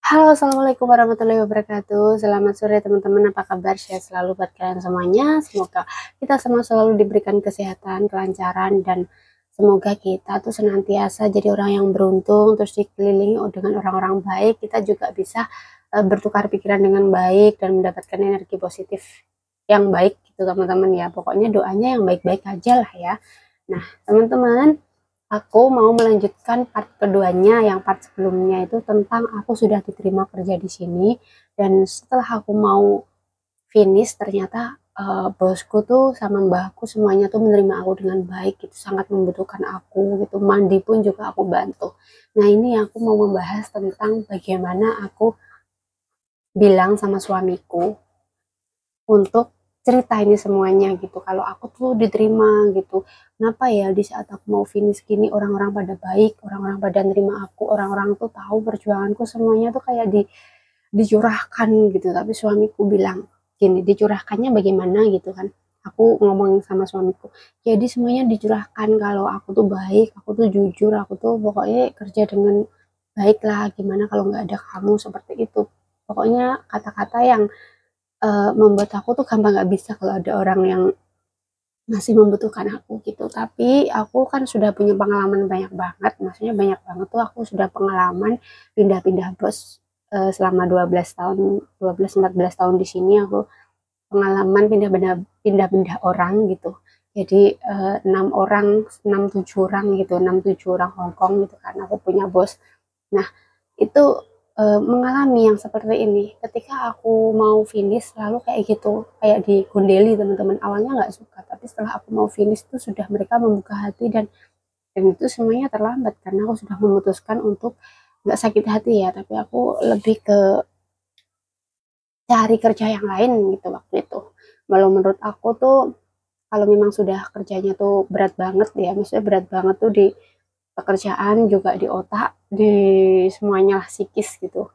Halo, assalamualaikum warahmatullahi wabarakatuh. Selamat sore teman-teman. Apa kabar? Sehat selalu buat kalian semuanya. Semoga kita semua selalu diberikan kesehatan, kelancaran, dan semoga kita tuh senantiasa jadi orang yang beruntung, terus dikelilingi dengan orang-orang baik. Kita juga bisa bertukar pikiran dengan baik dan mendapatkan energi positif yang baik gitu teman-teman ya. Pokoknya doanya yang baik-baik aja lah ya. Nah, teman-teman, aku mau melanjutkan part keduanya. Yang part sebelumnya itu tentang aku sudah diterima kerja di sini, dan setelah aku mau finish ternyata bosku tuh sama mbahku semuanya tuh menerima aku dengan baik gitu, sangat membutuhkan aku gitu, mandi pun juga aku bantu. Nah, ini aku mau membahas tentang bagaimana aku bilang sama suamiku untuk cerita ini semuanya gitu, kalau aku tuh diterima gitu. Kenapa ya di saat aku mau finish gini orang-orang pada baik, orang-orang pada nerima aku, orang-orang tuh tahu perjuanganku, semuanya tuh kayak dicurahkan gitu. Tapi suamiku bilang gini, dicurahkannya bagaimana gitu kan. Aku ngomong sama suamiku, jadi semuanya dicurahkan kalau aku tuh baik, aku tuh jujur, aku tuh pokoknya kerja dengan baik lah, gimana kalau nggak ada kamu, seperti itu. Pokoknya kata-kata yang membuat aku tuh gampang nggak bisa kalau ada orang yang masih membutuhkan aku gitu. Tapi aku kan sudah punya pengalaman banyak banget, maksudnya banyak banget tuh, aku sudah pengalaman pindah-pindah bos selama 12 tahun, 12-14 tahun di sini. Aku pengalaman pindah-pindah orang gitu. Jadi 6 orang, 6-7 orang gitu, 6-7 orang Hongkong gitu kan aku punya bos. Nah, itu mengalami yang seperti ini. Ketika aku mau finish selalu kayak gitu, kayak digondeli teman-teman. Awalnya nggak suka, tapi setelah aku mau finish itu sudah mereka membuka hati, dan itu semuanya terlambat karena aku sudah memutuskan untuk nggak sakit hati ya, tapi aku lebih ke cari kerja yang lain gitu waktu itu. Kalau menurut aku tuh, kalau memang sudah kerjanya tuh berat banget ya, maksudnya berat banget tuh di pekerjaan juga, di otak, di semuanya lah, psikis gitu.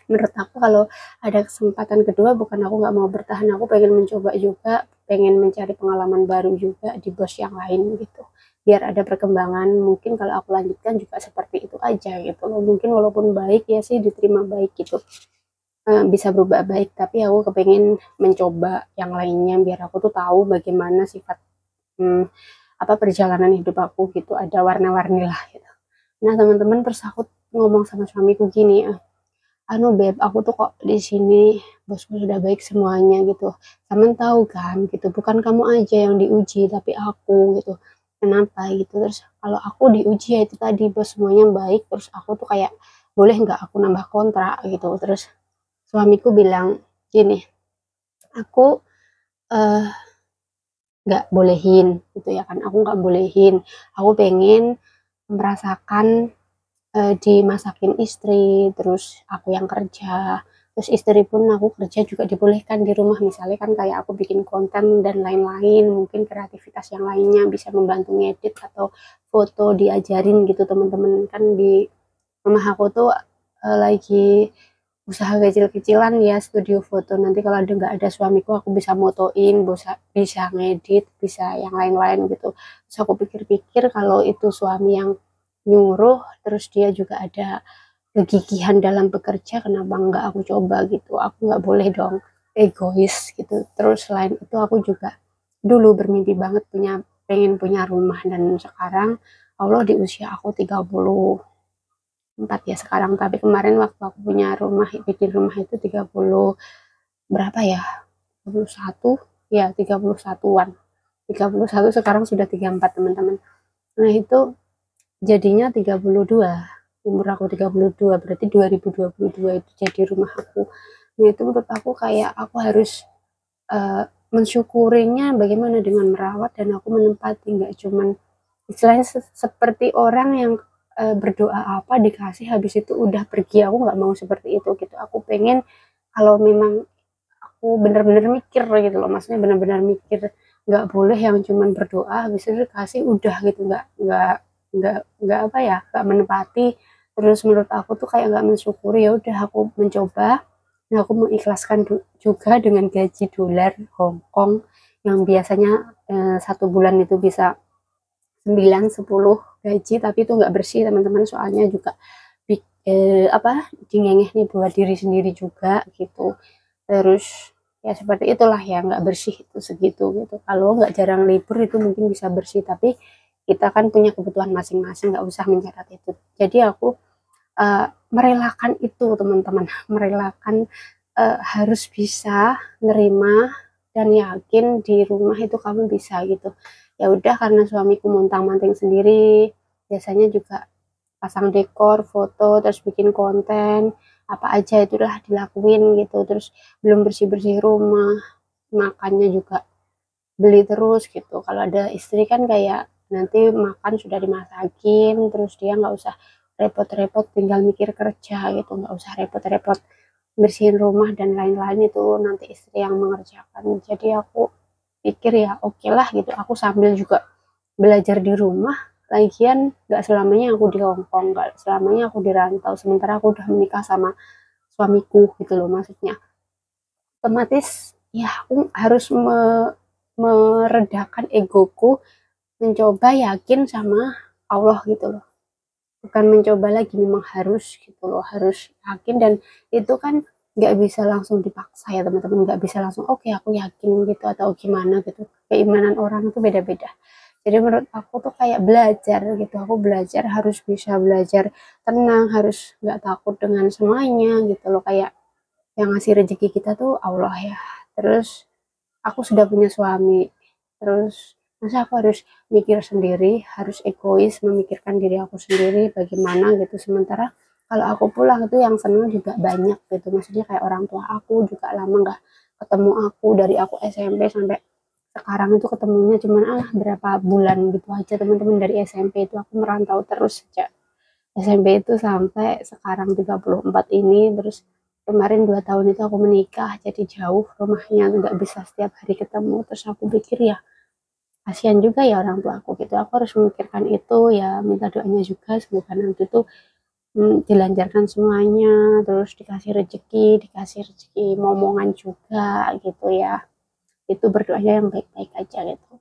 Menurut aku kalau ada kesempatan kedua, bukan aku nggak mau bertahan, aku pengen mencoba juga, pengen mencari pengalaman baru juga di bos yang lain gitu, biar ada perkembangan. Mungkin kalau aku lanjutkan juga seperti itu aja gitu loh, mungkin walaupun baik ya sih, diterima baik gitu, bisa berubah baik, tapi aku kepengen mencoba yang lainnya biar aku tuh tahu bagaimana sifat, hmm, apa, perjalanan hidup aku gitu, ada warna-warni lah gitu. Nah teman-teman, terus aku ngomong sama suamiku gini, anu beb, aku tuh kok di sini bosku sudah baik semuanya gitu. Kamu tahu kan gitu, bukan kamu aja yang diuji tapi aku gitu. Kenapa gitu? Terus kalau aku diuji ya itu tadi, bos semuanya baik, terus aku tuh kayak boleh nggak aku nambah kontrak gitu. Terus suamiku bilang gini, aku eh, nggak bolehin gitu ya kan, aku nggak bolehin. Aku pengen merasakan dimasakin istri, terus aku yang kerja, terus istri pun aku kerja juga dibolehkan di rumah, misalnya kan kayak aku bikin konten dan lain-lain, mungkin kreativitas yang lainnya bisa membantu ngedit atau foto diajarin gitu teman-teman. Kan di rumah aku tuh lagi usaha kecil-kecilan ya, studio foto. Nanti kalau ada nggak ada suamiku, aku bisa motoin, bisa ngedit, bisa yang lain-lain gitu. Terus aku pikir-pikir, kalau itu suami yang nyuruh, terus dia juga ada kegigihan dalam bekerja, kenapa nggak aku coba gitu. Aku nggak boleh dong egois gitu. Terus selain itu aku juga dulu bermimpi banget pengen punya rumah, dan sekarang Allah di usia aku 34 ya sekarang, tapi kemarin waktu aku punya rumah, bikin rumah itu 30 berapa ya, 31 ya, 31-an, 31, sekarang sudah 34 teman-teman. Nah itu jadinya 32, umur aku 32, berarti 2022 itu jadi rumah aku. Nah itu menurut aku kayak aku harus mensyukurinya bagaimana dengan merawat, dan aku menempati, nggak cuman istilahnya seperti orang yang berdoa apa dikasih habis itu udah pergi. Aku nggak mau seperti itu gitu. Aku pengen kalau memang aku benar-benar mikir gitu loh, maksudnya benar-benar mikir, nggak boleh yang cuman berdoa habis itu dikasih udah gitu, nggak apa ya, nggak menepati. Terus menurut aku tuh kayak nggak mensyukuri. Ya udah aku mencoba, dan aku mengikhlaskan juga dengan gaji dolar Hong Kong yang biasanya 1 bulan itu bisa 9-10 gaji, tapi itu nggak bersih teman-teman, soalnya juga apa dingengeh nih buat diri sendiri juga gitu. Terus ya seperti itulah ya, nggak bersih itu segitu gitu. Kalau nggak jarang libur itu mungkin bisa bersih, tapi kita kan punya kebutuhan masing-masing, nggak usah mencatat itu. Jadi aku merelakan itu teman-teman, merelakan harus bisa nerima dan yakin di rumah itu kamu bisa gitu. Ya udah, karena suamiku montang-manting sendiri, biasanya juga pasang dekor, foto, terus bikin konten, apa aja itulah dilakuin gitu. Terus belum bersih-bersih rumah, makannya juga beli terus gitu. Kalau ada istri kan kayak nanti makan sudah dimasakin, terus dia nggak usah repot-repot tinggal mikir kerja gitu, nggak usah repot-repot bersihin rumah dan lain-lain, itu nanti istri yang mengerjakan. Jadi aku pikir ya oke lah gitu, aku sambil juga belajar di rumah. Lagian nggak selamanya aku di Hongkong, nggak selamanya aku di rantau, sementara aku udah menikah sama suamiku gitu loh, maksudnya otomatis ya aku harus meredakan egoku, mencoba yakin sama Allah gitu loh, bukan mencoba lagi, memang harus gitu loh, harus yakin. Dan itu kan nggak bisa langsung dipaksa ya teman-teman, nggak bisa langsung oke aku yakin gitu atau gimana gitu, keimanan orang itu beda-beda. Jadi menurut aku tuh kayak belajar gitu, aku belajar harus bisa belajar tenang, harus nggak takut dengan semuanya gitu loh. Kayak yang ngasih rezeki kita tuh Allah ya, terus aku sudah punya suami, terus masa aku harus mikir sendiri, harus egois memikirkan diri aku sendiri bagaimana gitu. Sementara kalau aku pulang itu yang senang juga banyak gitu, maksudnya kayak orang tua aku juga lama nggak ketemu aku, dari aku SMP sampai sekarang itu ketemunya cuman berapa bulan gitu aja teman-teman. Dari SMP itu aku merantau terus sejak SMP itu sampai sekarang 34 ini. Terus kemarin 2 tahun itu aku menikah, jadi jauh rumahnya, nggak bisa setiap hari ketemu. Terus aku pikir ya kasihan juga ya orang tua aku gitu, aku harus memikirkan itu ya, minta doanya juga semoga nanti tuh dilancarkan semuanya, terus dikasih rezeki momongan juga gitu ya. Itu berdoanya yang baik-baik aja gitu.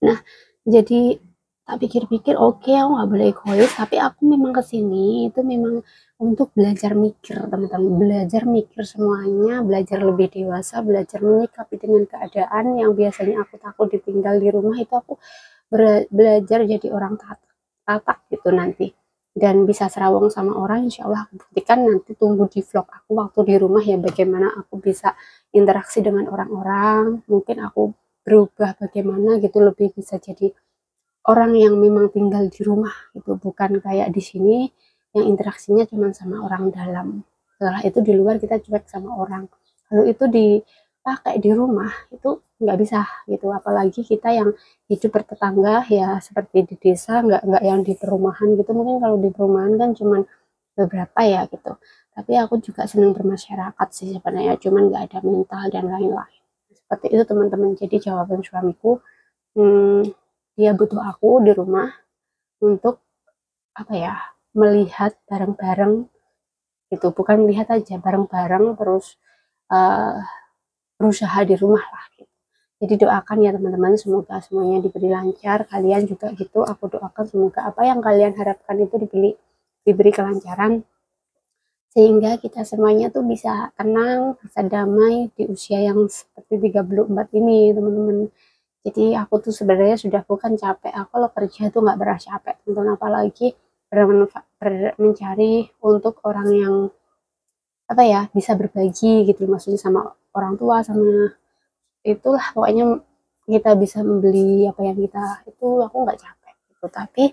Nah, jadi tak pikir-pikir oke, aku nggak boleh egois, tapi aku memang kesini itu memang untuk belajar mikir teman-teman, belajar mikir semuanya, belajar lebih dewasa, belajar menyikapi dengan keadaan yang biasanya aku takut ditinggal di rumah, itu aku belajar jadi orang tatak gitu nanti, dan bisa serawong sama orang. Insya Allah aku buktikan nanti, tunggu di vlog aku waktu di rumah ya, bagaimana aku bisa interaksi dengan orang-orang, mungkin aku berubah bagaimana gitu, lebih bisa jadi orang yang memang tinggal di rumah gitu, bukan kayak di sini yang interaksinya cuma sama orang dalam. Setelah itu di luar kita cuek sama orang. Kalau itu dipakai di rumah itu nggak bisa gitu, apalagi kita yang hidup bertetangga ya seperti di desa, nggak yang di perumahan gitu. Mungkin kalau di perumahan kan cuman beberapa ya gitu, tapi aku juga senang bermasyarakat sih sebenarnya, cuman nggak ada mental dan lain-lain seperti itu teman-teman. Jadi jawaban suamiku, hmm, dia butuh aku di rumah untuk apa ya, melihat bareng-bareng gitu, bukan melihat aja, bareng-bareng, terus uh, berusaha di rumah lah gitu. Jadi doakan ya teman-teman, semoga semuanya diberi lancar, kalian juga gitu, aku doakan semoga apa yang kalian harapkan itu diberi kelancaran, sehingga kita semuanya tuh bisa tenang, bisa damai di usia yang seperti 34 ini teman-teman. Jadi aku tuh sebenarnya sudah bukan capek, aku kalau kerja tuh nggak berasa capek teman-teman, apalagi mencari untuk orang yang apa ya, bisa berbagi gitu, maksudnya sama orang tua, sama itulah pokoknya kita bisa membeli apa yang kita itu, aku nggak capek gitu. Tapi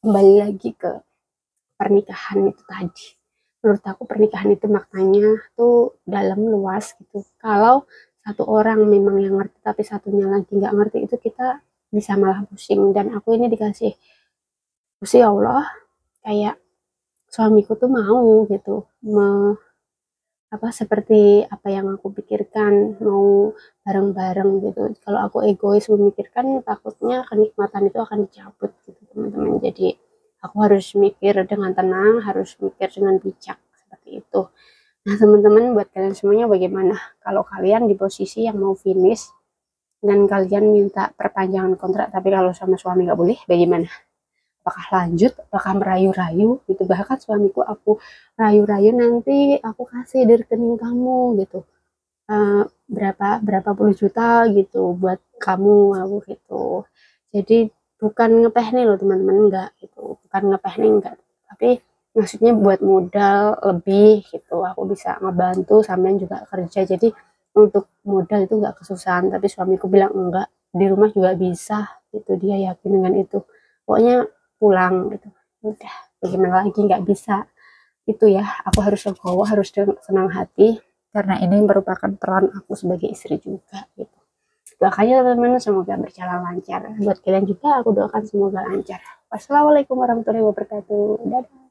kembali lagi ke pernikahan itu tadi, menurut aku pernikahan itu maknanya tuh dalam, luas gitu. Kalau satu orang memang yang ngerti tapi satunya lagi nggak ngerti, itu kita bisa malah pusing. Dan aku ini dikasih Gusti Allah, kayak suamiku tuh mau gitu, apa seperti apa yang aku pikirkan, mau bareng-bareng gitu. Kalau aku egois memikirkan, takutnya kenikmatan itu akan dicabut gitu teman-teman. Jadi aku harus mikir dengan tenang, harus mikir dengan bijak seperti itu. Nah teman-teman, buat kalian semuanya bagaimana kalau kalian di posisi yang mau finish dan kalian minta perpanjangan kontrak, tapi kalau sama suami nggak boleh, bagaimana? apakah lanjut, apakah merayu-rayu gitu. Bahkan suamiku aku rayu-rayu, nanti aku kasih dari rekening kamu gitu, berapa berapa puluh juta gitu buat kamu, aku gitu. Jadi bukan ngepeh nih loh teman-teman, enggak gitu, bukan ngepeh nih enggak, tapi maksudnya buat modal lebih gitu, aku bisa ngebantu sampean juga kerja, jadi untuk modal itu enggak kesusahan. Tapi suamiku bilang enggak, di rumah juga bisa gitu, dia yakin dengan itu, pokoknya pulang gitu. Udah, bagaimana lagi, nggak bisa itu ya, aku harus legowo, harus dengan senang hati, karena ini merupakan peran aku sebagai istri juga gitu. Doakannya teman-teman semoga berjalan lancar. Buat kalian juga aku doakan semoga lancar. Wassalamualaikum warahmatullahi wabarakatuh. Dadah.